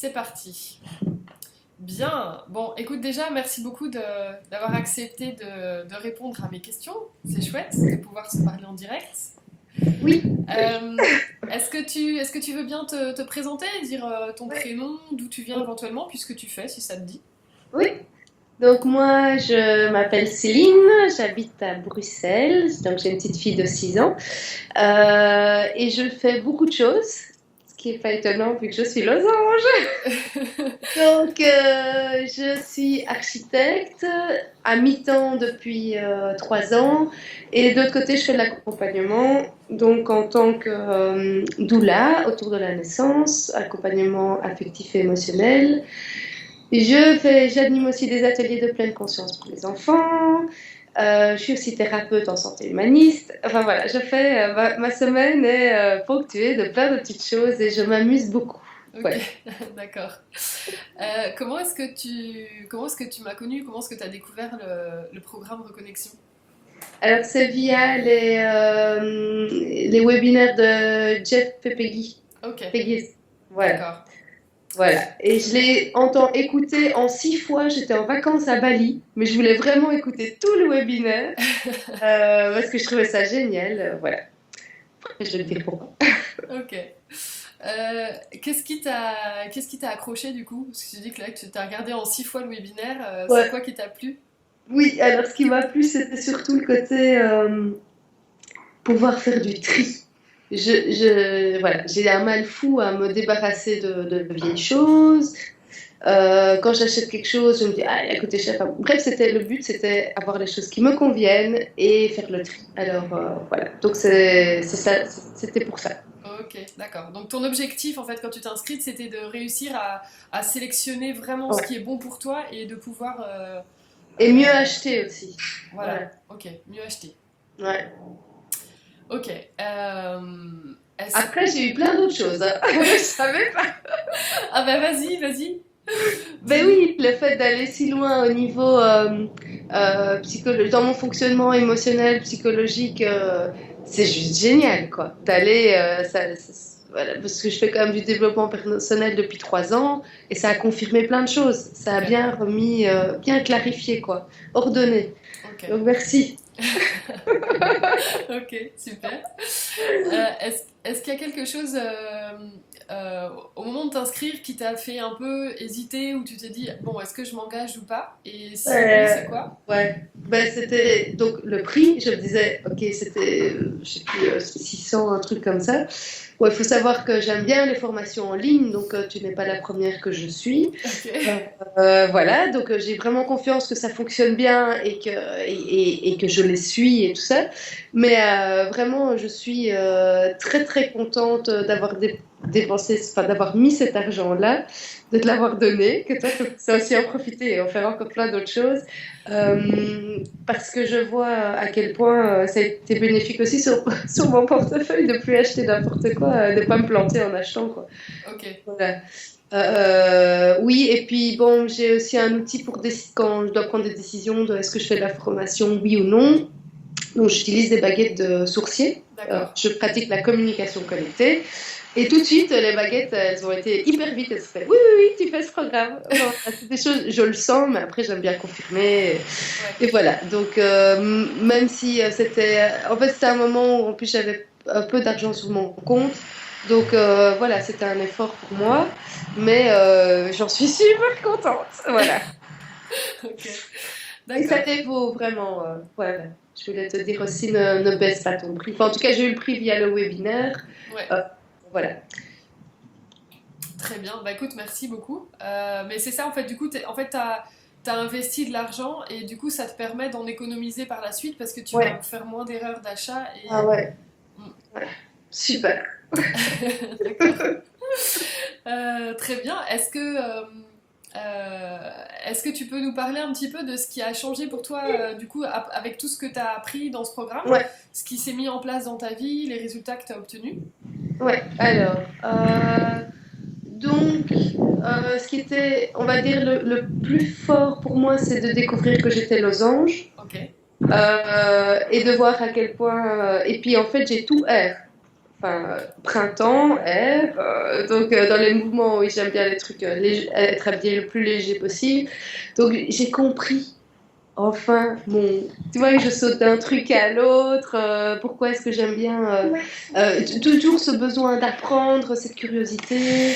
C'est parti. Bien. Bon, écoute, déjà, merci beaucoup d'avoir accepté de répondre à mes questions. C'est chouette de pouvoir se parler en direct. Oui, Euh, est-ce que tu veux bien te présenter, dire ton ouais, prénom, d'où tu viens éventuellement, puisque tu fais, si ça te dit? oui. Donc moi, je m'appelle Céline, j'habite à Bruxelles, donc j'ai une petite fille de 6 ans. Et je fais beaucoup de choses, ce qui n'est pas étonnant vu que je suis losange. Donc je suis architecte à mi-temps depuis 3 ans et de l'autre côté, je fais de l'accompagnement, donc en tant que doula autour de la naissance, accompagnement affectif et émotionnel. J'anime aussi des ateliers de pleine conscience pour les enfants. Je suis aussi thérapeute en santé humaniste. Enfin voilà, ma semaine est ponctuée de plein de petites choses et je m'amuse beaucoup. Ok, Ouais. d'accord. Comment est-ce que tu m'as connue? Comment est-ce que tu as découvert le programme Reconnexion? Alors c'est via les webinaires de Jeff Pepegui. Ok, Peggy. Voilà, d'accord. voilà. Et je l'ai écouté en 6 fois. J'étais en vacances à Bali, mais je voulais vraiment écouter tout le webinaire parce que je trouvais ça génial. Voilà. Je vais te dire pourquoi. Ok. Qu'est-ce qui t'a accroché du coup? Parce que tu dis que là, tu t'as regardé en 6 fois le webinaire. C'est Ouais. quoi qui t'a plu? Oui, alors ce qui m'a plu, c'était surtout le côté pouvoir faire du tri. Voilà, j'ai un mal fou à me débarrasser de vieilles choses. Quand j'achète quelque chose, je me dis, ah, il a coûté cher. Enfin, bref, le but, c'était avoir les choses qui me conviennent et faire le tri. Alors, voilà. Donc, c'est ça, c'était pour ça. Ok, d'accord. Donc ton objectif, en fait, quand tu t'es inscrite, c'était de réussir à sélectionner vraiment ce Ouais. qui est bon pour toi et de pouvoir... Et mieux euh, acheter aussi. voilà, Voilà. ok, mieux acheter. Ouais. Ok. Est-ce... Après, j'ai eu plein d'autres choses, hein. Je savais pas. Ah bah vas-y, vas-y, Ben dis-nous. oui, le fait d'aller si loin au niveau dans mon fonctionnement émotionnel, psychologique, c'est juste génial, quoi. Voilà, parce que je fais quand même du développement personnel depuis 3 ans et ça a confirmé plein de choses. Ça a Ok, bien remis, bien clarifié, quoi. Ordonné. ok, Donc merci. ok, super. Est-ce qu'il y a quelque chose au moment de t'inscrire qui t'a fait un peu hésiter ou tu t'es dit, bon, est-ce que je m'engage ou pas? Et si oui, Euh, c'est quoi? ouais, ben, c'était donc le prix, je me disais, ok, c'était, je sais plus, 600, un truc comme ça. Ouais, il faut savoir que j'aime bien les formations en ligne, donc tu n'es pas la première que je suis. Ok. Euh, voilà, donc j'ai vraiment confiance que ça fonctionne bien et que je les suis et tout ça. Mais vraiment, je suis très très contente d'avoir dépensé, enfin d'avoir mis cet argent-là, de te l'avoir donné, que toi tu puisses aussi en profiter et en faire encore plein d'autres choses. Parce que je vois à quel point ça a été bénéfique aussi sur mon portefeuille de plus acheter n'importe quoi, de pas me planter en achetant quoi. Ok, Voilà. Oui, et puis bon, j'ai aussi un outil quand je dois prendre des décisions de est-ce que je fais de la formation, oui ou non. Donc j'utilise des baguettes de sourcier. d'accord. Je pratique la communication connectée. Et tout de suite, les baguettes, elles ont été hyper vite. Elles se fait, oui, oui, oui, tu fais ce programme. Bon, c'est des choses, je le sens, mais après, j'aime bien confirmer. Ouais, Et voilà. Donc, même si en fait, c'était un moment où, en plus, j'avais un peu d'argent sur mon compte. Donc, voilà, c'était un effort pour moi. Mais j'en suis super contente. Voilà. ok, Et ça d'accord. les vaut vraiment. Voilà. Je voulais te dire aussi, ne baisse pas ton prix. Enfin, en tout cas, j'ai eu le prix via le webinaire. Ouais, Euh, voilà. très bien. Bah écoute, merci beaucoup. Mais c'est ça, en fait, du coup, en fait, t'as investi de l'argent et du coup, ça te permet d'en économiser par la suite parce que tu vas Ouais. faire moins d'erreurs d'achat Ah et... ouais. Mm. Ouais. Super. D'accord. Très bien. Est-ce que tu peux nous parler un petit peu de ce qui a changé pour toi, du coup, avec tout ce que tu as appris dans ce programme, Ouais. ce qui s'est mis en place dans ta vie, les résultats que tu as obtenus? Ouais. Alors, donc, ce qui était, on va dire, le plus fort pour moi, c'est de découvrir que j'étais losange Ok, et de voir à quel point. Et puis, en fait, j'ai tout R. printemps, air. Donc, dans les mouvements, oui, j'aime bien les trucs être habillée le plus léger possible. Donc, j'ai compris. Enfin, bon, tu vois, je saute d'un truc à l'autre. Pourquoi est-ce que j'aime bien toujours ce besoin d'apprendre, cette curiosité.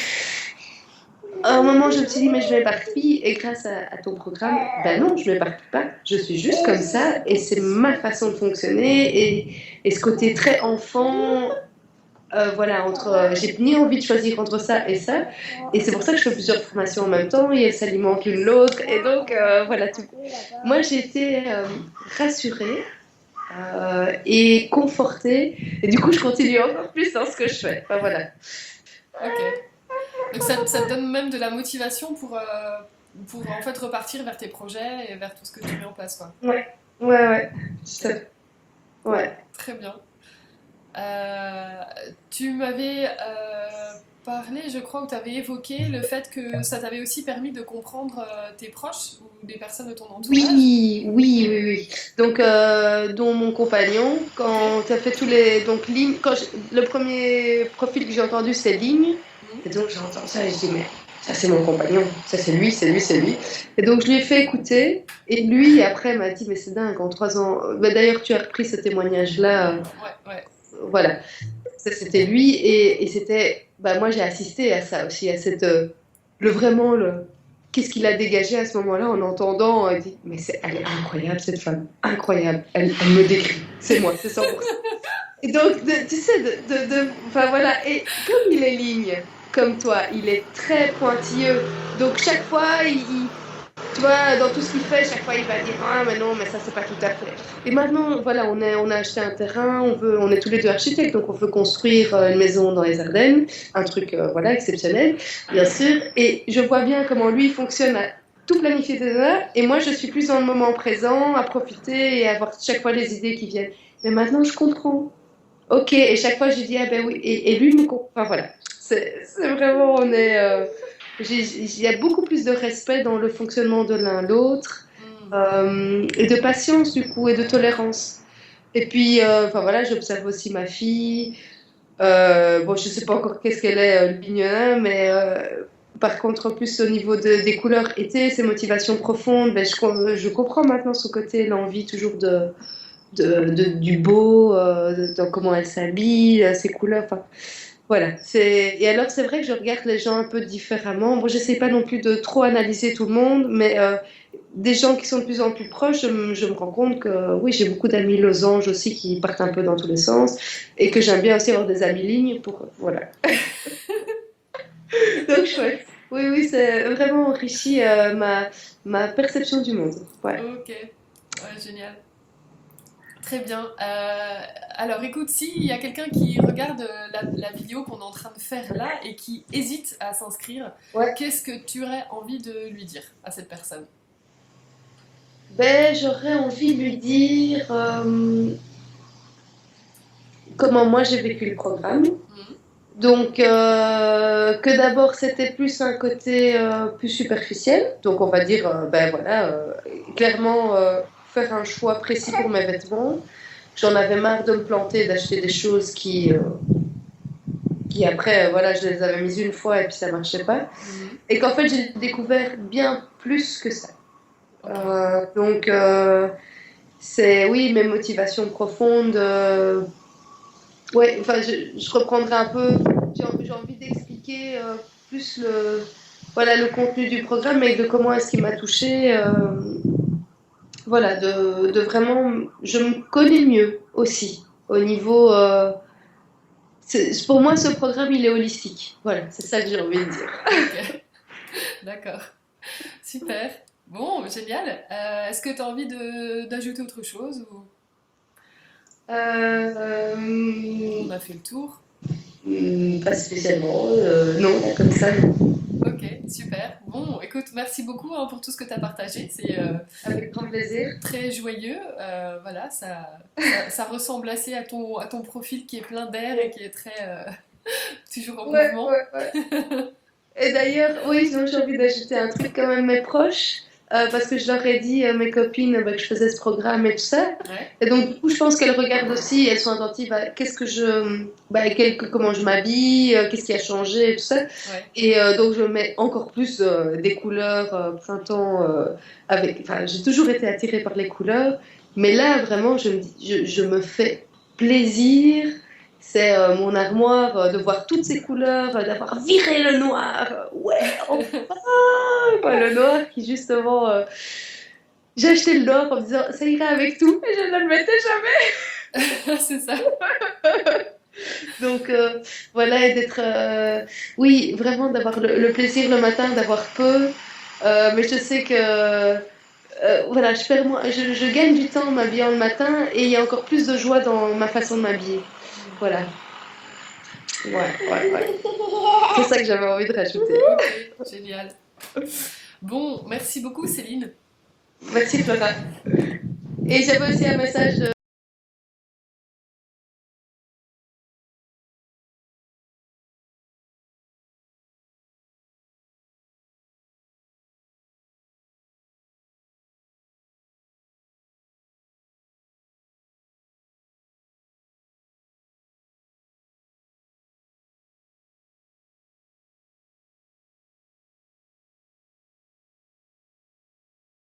À un moment, je me suis dit, mais je m'éparpille. Et grâce à ton programme, ben non, je m'éparpille pas. Je suis juste comme ça. Et c'est ma façon de fonctionner. Et ce côté très enfant, voilà, j'ai ni envie de choisir entre ça et ça. Et c'est pour ça que je fais plusieurs formations en même temps. Et elles s'alimentent l'une l'autre. Et donc, voilà, tout. Moi, j'ai été rassurée et confortée. Et du coup, je continue encore plus dans ce que je fais. Enfin, voilà. Ok. Donc ça te donne même de la motivation pour en fait repartir vers tes projets et vers tout ce que tu mets en place, quoi. Ouais, ouais, ouais. Ouais. Très bien. Euh, Tu m'avais parlé, je crois, ou tu avais évoqué le fait que ça t'avait aussi permis de comprendre tes proches ou des personnes de ton entourage. Oui, oui, oui, oui. Donc, dont mon compagnon, Ok. quand tu as fait tous les. Donc, ligne, le premier profil que j'ai entendu, c'est ligne. Mhm. Et donc, j'entends ça et je dis, mais ça, c'est mon compagnon. Ça, c'est lui, c'est lui, c'est lui. Et donc, je lui ai fait écouter. Et lui, après, m'a dit, mais c'est dingue, en 3 ans. Bah, d'ailleurs, tu as repris ce témoignage-là. Ouais, ouais. Voilà. Ça, c'était lui. Et c'était. Bah, moi, j'ai assisté à ça aussi, à cette. Vraiment, qu'est-ce qu'il a dégagé à ce moment-là en entendant. Il dit, mais elle est incroyable, cette femme. Incroyable. Elle me décrit. C'est moi, c'est 100%. Et donc, tu sais, enfin voilà, et comme il est ligne, comme toi, il est très pointilleux. Donc chaque fois, tu vois, dans tout ce qu'il fait, chaque fois, il va dire, ah, mais non, mais ça, c'est pas tout à fait. Et maintenant, voilà, on a acheté un terrain, on est tous les deux architectes, donc on veut construire une maison dans les Ardennes, un truc, voilà, exceptionnel, bien sûr. Et je vois bien comment lui fonctionne à tout planifier, etc. Et moi, je suis plus dans le moment présent, à profiter et à avoir chaque fois les idées qui viennent. Mais maintenant, je comprends. Ok, et chaque fois je dis ah ben oui, et lui me comprend. Enfin voilà, c'est vraiment, il y a beaucoup plus de respect dans le fonctionnement de l'un l'autre, Hmm. et de patience du coup, et de tolérance. Et puis, enfin voilà, j'observe aussi ma fille. Bon, je sais pas encore qu'est-ce qu'elle est, mignonne, mais par contre, en plus au niveau des couleurs été, ses motivations profondes, ben, je comprends maintenant son côté, l'envie toujours du beau, dans comment elle s'habille, ses couleurs. Enfin, voilà. Et alors, c'est vrai que je regarde les gens un peu différemment. Bon, j'essaie pas non plus de trop analyser tout le monde, mais des gens qui sont de plus en plus proches, je me rends compte que oui, j'ai beaucoup d'amis losanges aussi qui partent un peu dans tous les sens et que j'aime bien aussi avoir des amis lignes pour. Voilà. Donc, chouette. Oui, oui, c'est vraiment enrichi ma perception du monde. Ouais. Ok. Ouais, génial. Très bien. Alors écoute, s'il y a quelqu'un qui regarde la vidéo qu'on est en train de faire là et qui hésite à s'inscrire, Ouais. qu'est-ce que tu aurais envie de lui dire à cette personne? Ben, j'aurais envie de lui dire comment moi j'ai vécu le programme. Mhm. Donc, que d'abord c'était plus un côté plus superficiel. Donc, on va dire, ben voilà, clairement faire un choix précis pour mes vêtements. J'en avais marre de me planter, d'acheter des choses qui après, voilà, je les avais mises une fois et puis ça marchait pas. Mhm. Et qu'en fait, j'ai découvert bien plus que ça. Ok. Donc, c'est oui, mes motivations profondes. Ouais, enfin, je reprendrai un peu. J'ai envie d'expliquer plus voilà, le contenu du programme et de comment est-ce qu'il m'a touché. Voilà, de vraiment. Je me connais mieux aussi au niveau. Pour moi, ce programme, il est holistique. Voilà, c'est ça que j'ai envie de dire. Ok. D'accord. Super. Bon, génial. Est-ce que tu as envie d'ajouter autre chose ou on Euh, a fait le tour? Pas spécialement. Non, comme ça, non. Ok, super. Bon, écoute, merci beaucoup hein, pour tout ce que tu as partagé. C'est Avec grand plaisir. très joyeux. Voilà, ça ressemble assez à ton profil qui est plein d'air et qui est très toujours en Ouais, mouvement. ouais, ouais. Et d'ailleurs, oui, sinon j'ai envie d'ajouter un truc quand même, mes proches. parce que je leur ai dit, mes copines, que je faisais ce programme et tout ça. Ouais, Et donc, du coup, je pense qu'elles regardent aussi, elles sont attentives à qu'est-ce que comment je m'habille, qu'est-ce qui a changé et tout ça. ouais. Et donc, je mets encore plus des couleurs printemps Enfin, j'ai toujours été attirée par les couleurs, mais là, vraiment, je me fais plaisir. C'est mon armoire de voir toutes ces couleurs, d'avoir viré le noir. Ouais, enfin! Quoi, le noir qui, justement, j'ai acheté le noir en me disant ça ira avec tout, et je ne le mettais C'est ça. jamais. Donc, voilà, et d'être. Oui, vraiment, d'avoir le plaisir le matin, d'avoir peu. Mais je sais que. Voilà, je gagne du temps en m'habillant le matin et il y a encore plus de joie dans ma façon de m'habiller. Voilà. Ouais. C'est ça que j'avais envie de rajouter. Ok, génial. Bon, merci beaucoup Céline. Merci Flora. Et j'avais aussi un message